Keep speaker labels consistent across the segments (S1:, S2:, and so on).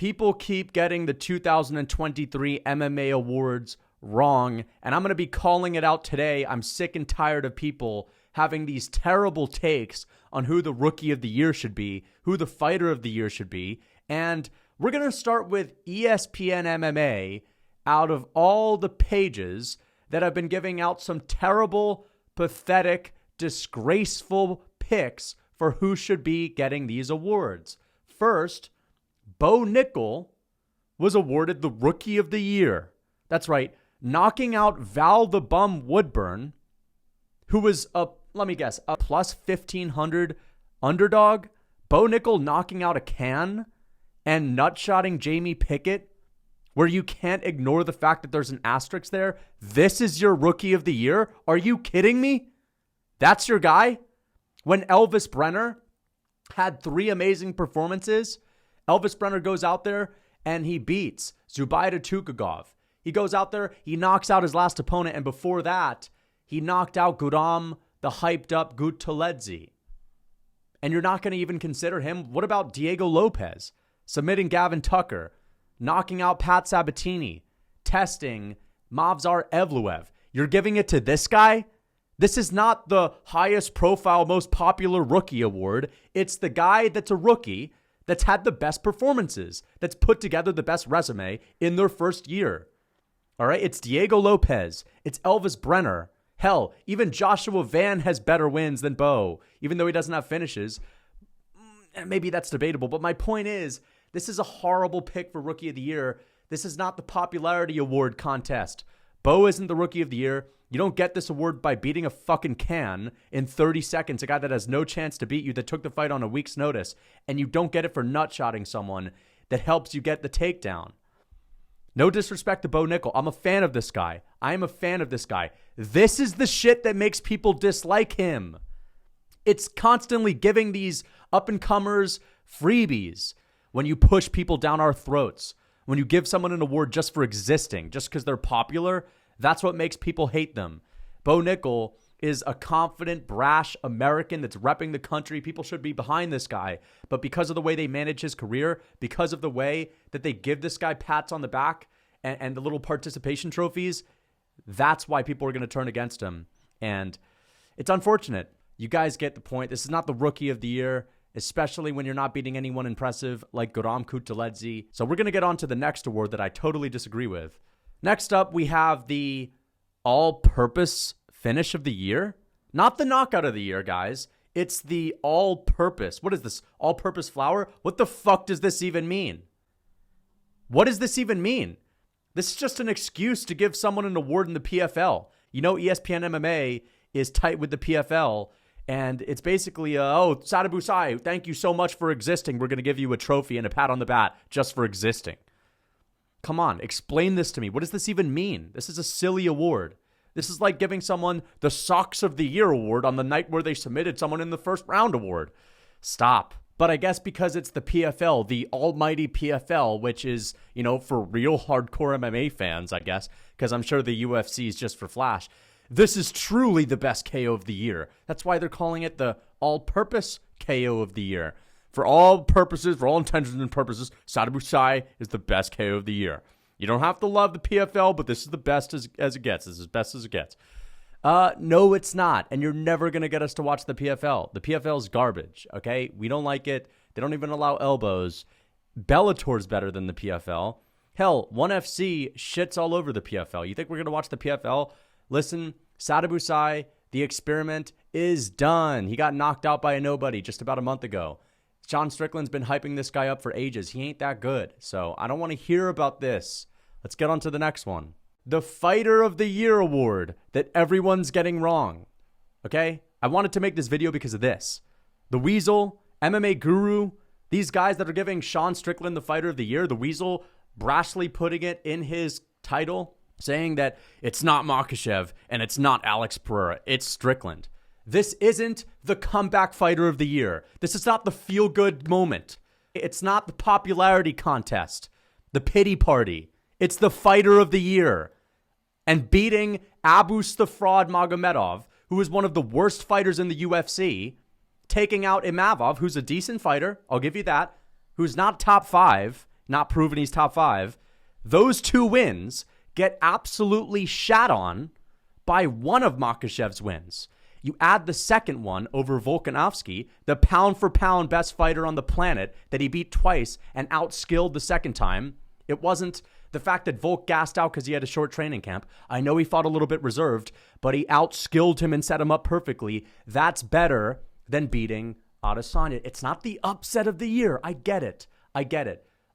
S1: People keep getting the 2023 MMA awards wrong, and I'm going to be calling it out today. I'm sick and tired of people having these terrible takes on who the rookie of the year should be, who the fighter of the year should be, and we're going to start with ESPN MMA out of all the pages that have been giving out some terrible, pathetic, disgraceful picks for who should be getting these awards. First, Bo Nickal was awarded the Rookie of the Year. That's right, knocking out Val the Bum Woodburn, who was a plus 1,500 underdog. Bo Nickal knocking out a can and nutshotting Jamie Pickett, where you can't ignore the fact that there's an asterisk there. This is your Rookie of the Year? Are you kidding me? That's your guy? When Elvis Brenner had 3 amazing performances, Elvis Brenner goes out there and he beats Zubaida Tukhugov. He goes out there, he knocks out his last opponent, and before that, he knocked out Guram, the hyped-up Gutteledze. And you're not going to even consider him? What about Diego Lopez, submitting Gavin Tucker, knocking out Pat Sabatini, testing Mavzar Evloev? You're giving it to this guy? This is not the highest profile, most popular rookie award. It's the guy that's a rookie that's had the best performances, that's put together the best resume in their first year. All right, it's Diego Lopez. It's Elvis Brenner. Hell, even Joshua Van has better wins than Bo, even though he doesn't have finishes. Maybe that's debatable, but my point is, this is a horrible pick for Rookie of the Year. This is not the popularity award contest. Bo isn't the Rookie of the Year. You don't get this award by beating a fucking can in 30 seconds, a guy that has no chance to beat you, that took the fight on a week's notice, and you don't get it for nutshotting someone that helps you get the takedown. No disrespect to Bo Nickal. I'm a fan of this guy. I am a fan of this guy. This is the shit that makes people dislike him. It's constantly giving these up-and-comers freebies when you push people down our throats. When you give someone an award just for existing, just because they're popular, that's what makes people hate them. Bo Nickal is a confident, brash American that's repping the country. People should be behind this guy. But because of the way they manage his career, because of the way that they give this guy pats on the back and the little participation trophies, that's why people are going to turn against him. And it's unfortunate. You guys get the point. This is not the Rookie of the Year, especially when you're not beating anyone impressive like Guram Gutteledze. So we're going to get on to the next award that I totally disagree with. Next up, we have the all-purpose finish of the year. Not the knockout of the year, guys. It's the all-purpose. What is this? All-purpose flour? What the fuck does this even mean? What does this even mean? This is just an excuse to give someone an award in the PFL. You know, ESPN MMA is tight with the PFL, and it's basically, Sada Busai, thank you so much for existing. We're going to give you a trophy and a pat on the back just for existing. Come on, explain this to me. What does this even mean? This is a silly award. This is like giving someone the Socks of the Year award on the night where they submitted someone in the first round award. Stop. But I guess because it's the PFL, the almighty PFL, which is, you know, for real hardcore MMA fans, I guess, because I'm sure the UFC is just for flash. This is truly the best KO of the year. That's why they're calling it the all-purpose KO of the year. For all purposes, for all intentions and purposes, Sada Busai is the best KO of the year. You don't have to love the PFL, but this is the best as it gets. This is as best as it gets. No, it's not. And you're never going to get us to watch the PFL. The PFL is garbage, okay? We don't like it. They don't even allow elbows. Bellator's better than the PFL. Hell, ONE FC shits all over the PFL. You think we're going to watch the PFL? Listen, Sada Busai, the experiment is done. He got knocked out by a nobody just about a month ago. Sean Strickland's been hyping this guy up for ages. He ain't that good. So I don't want to hear about this. Let's get on to the next one. The Fighter of the Year award that everyone's getting wrong. Okay? I wanted to make this video because of this. The Weasel, MMA Guru, these guys that are giving Sean Strickland the Fighter of the Year, the Weasel brashly putting it in his title, saying that it's not Makhachev and it's not Alex Pereira, it's Strickland. This isn't the comeback fighter of the year. This is not the feel-good moment. It's not the popularity contest, the pity party. It's the fighter of the year. And beating Abus the Fraud Magomedov, who is one of the worst fighters in the UFC, taking out Imavov, who's a decent fighter, I'll give you that, who's not top 5 not proven he's top 5. Those 2 wins get absolutely shat on by one of Makhachev's wins. You add the second one over Volkanovski, the pound-for-pound best fighter on the planet that he beat twice and outskilled the second time. It wasn't the fact that Volk gassed out because he had a short training camp. I know he fought a little bit reserved, but he outskilled him and set him up perfectly. That's better than beating Adesanya. It's not the upset of the year. I get it.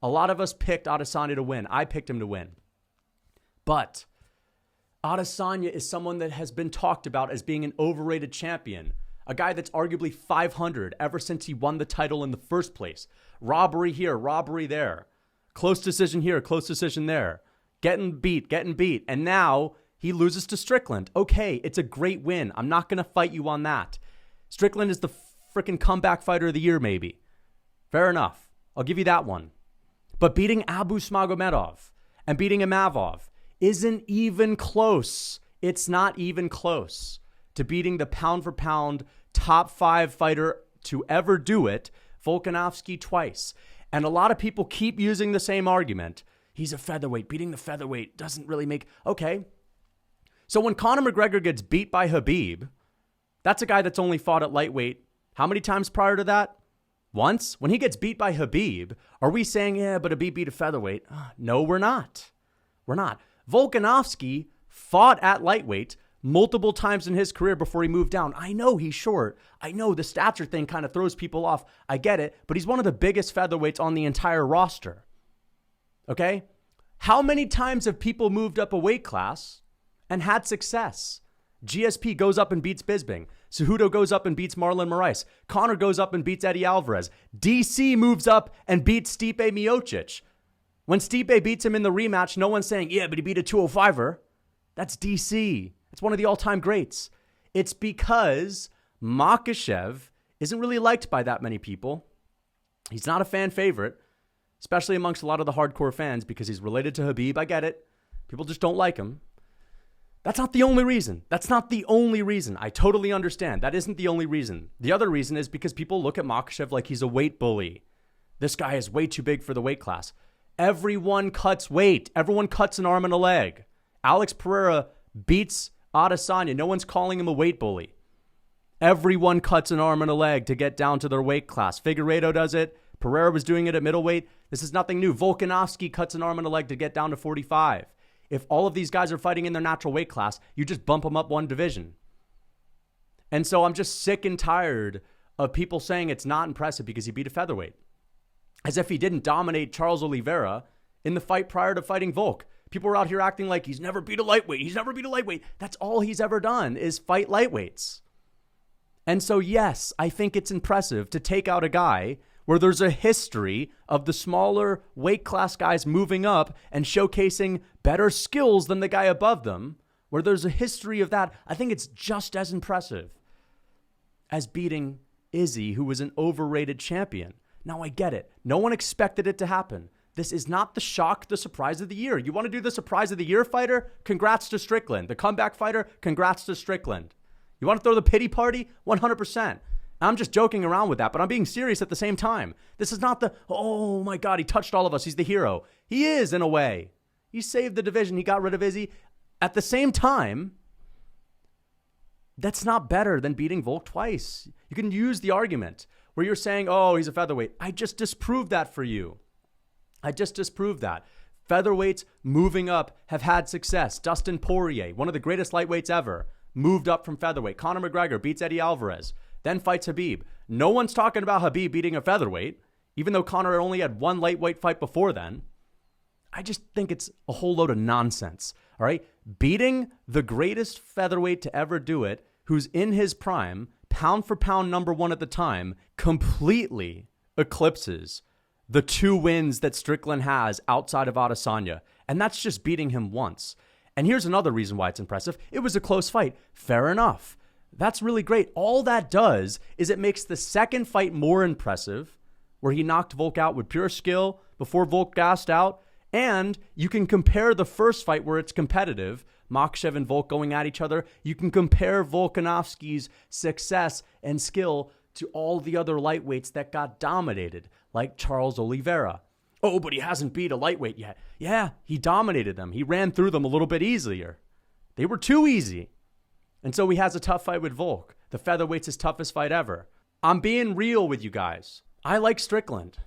S1: A lot of us picked Adesanya to win. I picked him to win. But Adesanya is someone that has been talked about as being an overrated champion, a guy that's arguably 500 ever since he won the title in the first place. Robbery here, robbery there. Close decision here, close decision there. Getting beat. And now he loses to Strickland. Okay, it's a great win. I'm not going to fight you on that. Strickland is the freaking comeback fighter of the year, maybe. Fair enough. I'll give you that one. But beating Abu Smagomedov and beating Imavov isn't even close. It's not even close to beating the pound-for-pound top 5 fighter to ever do it, Volkanovski, twice. And a lot of people keep using the same argument. He's a featherweight. Beating the featherweight doesn't really make... Okay. So when Conor McGregor gets beat by Khabib, that's a guy that's only fought at lightweight. How many times prior to that? Once. When he gets beat by Khabib, are we saying, yeah, but Khabib beat a featherweight? No, we're not. We're not. Volkanovski fought at lightweight multiple times in his career before he moved down. I know he's short. I know the stature thing kind of throws people off. I get it. But he's one of the biggest featherweights on the entire roster. Okay? How many times have people moved up a weight class and had success? GSP goes up and beats Bisping. Cejudo goes up and beats Marlon Moraes. Conor goes up and beats Eddie Alvarez. DC moves up and beats Stipe Miocic. When Stipe beats him in the rematch, no one's saying, yeah, but he beat a 205er. That's DC. It's one of the all-time greats. It's because Makhachev isn't really liked by that many people. He's not a fan favorite, especially amongst a lot of the hardcore fans because he's related to Khabib. I get it. People just don't like him. That's not the only reason. I totally understand. That isn't the only reason. The other reason is because people look at Makhachev like he's a weight bully. This guy is way too big for the weight class. Everyone cuts weight. Everyone cuts an arm and a leg. Alex Pereira beats Adesanya. No one's calling him a weight bully. Everyone cuts an arm and a leg to get down to their weight class. Figueiredo does it. Pereira was doing it at middleweight. This is nothing new. Volkanovski cuts an arm and a leg to get down to 45. If all of these guys are fighting in their natural weight class, you just bump them up one division. And so I'm just sick and tired of people saying it's not impressive because he beat a featherweight. As if he didn't dominate Charles Oliveira in the fight prior to fighting Volk. People were out here acting like he's never beat a lightweight. That's all he's ever done is fight lightweights. And so, yes, I think it's impressive to take out a guy where there's a history of the smaller weight class guys moving up and showcasing better skills than the guy above them, where there's a history of that. I think it's just as impressive as beating Izzy, who was an overrated champion. Now, I get it. No one expected it to happen. This is not the shock, the surprise of the year. You want to do the surprise of the year fighter? Congrats to Strickland. The comeback fighter? Congrats to Strickland. You want to throw the pity party? 100%. I'm just joking around with that, but I'm being serious at the same time. This is not the, oh my God, he touched all of us. He's the hero. He is, in a way. He saved the division. He got rid of Izzy. At the same time, that's not better than beating Volk twice. You can use the argument where you're saying, oh, he's a featherweight. I just disproved that for you. Featherweights moving up have had success. Dustin Poirier, one of the greatest lightweights ever, moved up from featherweight. Conor McGregor beats Eddie Alvarez, then fights Khabib. No one's talking about Khabib beating a featherweight, even though Conor only had one lightweight fight before then. I just think it's a whole load of nonsense, all right? Beating the greatest featherweight to ever do it, who's in his prime, pound for pound number one at the time, completely eclipses the 2 wins that Strickland has outside of Adesanya. And that's just beating him once. And here's another reason why it's impressive. It was a close fight. Fair enough. That's really great. All that does is it makes the second fight more impressive, where he knocked Volk out with pure skill before Volk gassed out. And you can compare the first fight where it's competitive, Makhachev and Volk going at each other. You can compare Volkanovski's success and skill to all the other lightweights that got dominated, like Charles Oliveira. Oh, but he hasn't beat a lightweight yet. Yeah, he dominated them. He ran through them a little bit easier. They were too easy. And so he has a tough fight with Volk. The featherweight's his toughest fight ever. I'm being real with you guys. I like Strickland.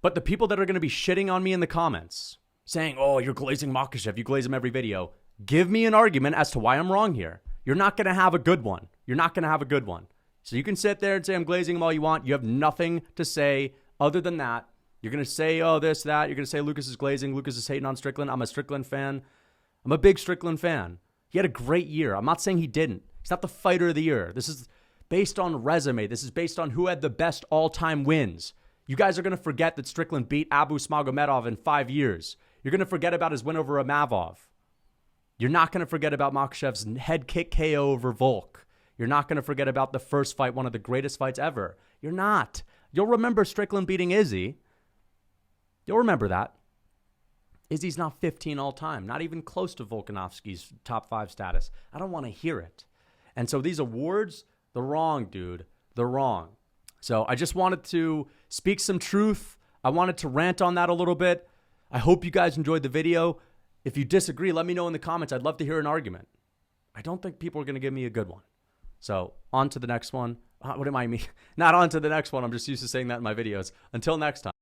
S1: But the people that are going to be shitting on me in the comments, saying, oh, you're glazing Makhachev, you glaze him every video, give me an argument as to why I'm wrong here. You're not going to have a good one. You're not going to have a good one. So you can sit there and say I'm glazing him all you want. You have nothing to say other than that. You're going to say, oh, this, that. You're going to say Lucas is glazing. Lucas is hating on Strickland. I'm a Strickland fan. I'm a big Strickland fan. He had a great year. I'm not saying he didn't. He's not the fighter of the year. This is based on resume. This is based on who had the best all-time wins. You guys are going to forget that Strickland beat Abu Smagomedov in 5 years. You're going to forget about his win over Amavov. You're not going to forget about Makhachev's head kick KO over Volk. You're not going to forget about the first fight, one of the greatest fights ever. You're not. You'll remember Strickland beating Izzy. You'll remember that. Izzy's not 15 all time, not even close to Volkanovski's top 5 status. I don't want to hear it. And so these awards, they're wrong, dude. They're wrong. So I just wanted to speak some truth. I wanted to rant on that a little bit. I hope you guys enjoyed the video. If you disagree, let me know in the comments. I'd love to hear an argument. I don't think people are going to give me a good one. So on to the next one. What am I mean? Not on to the next one. I'm just used to saying that in my videos. Until next time.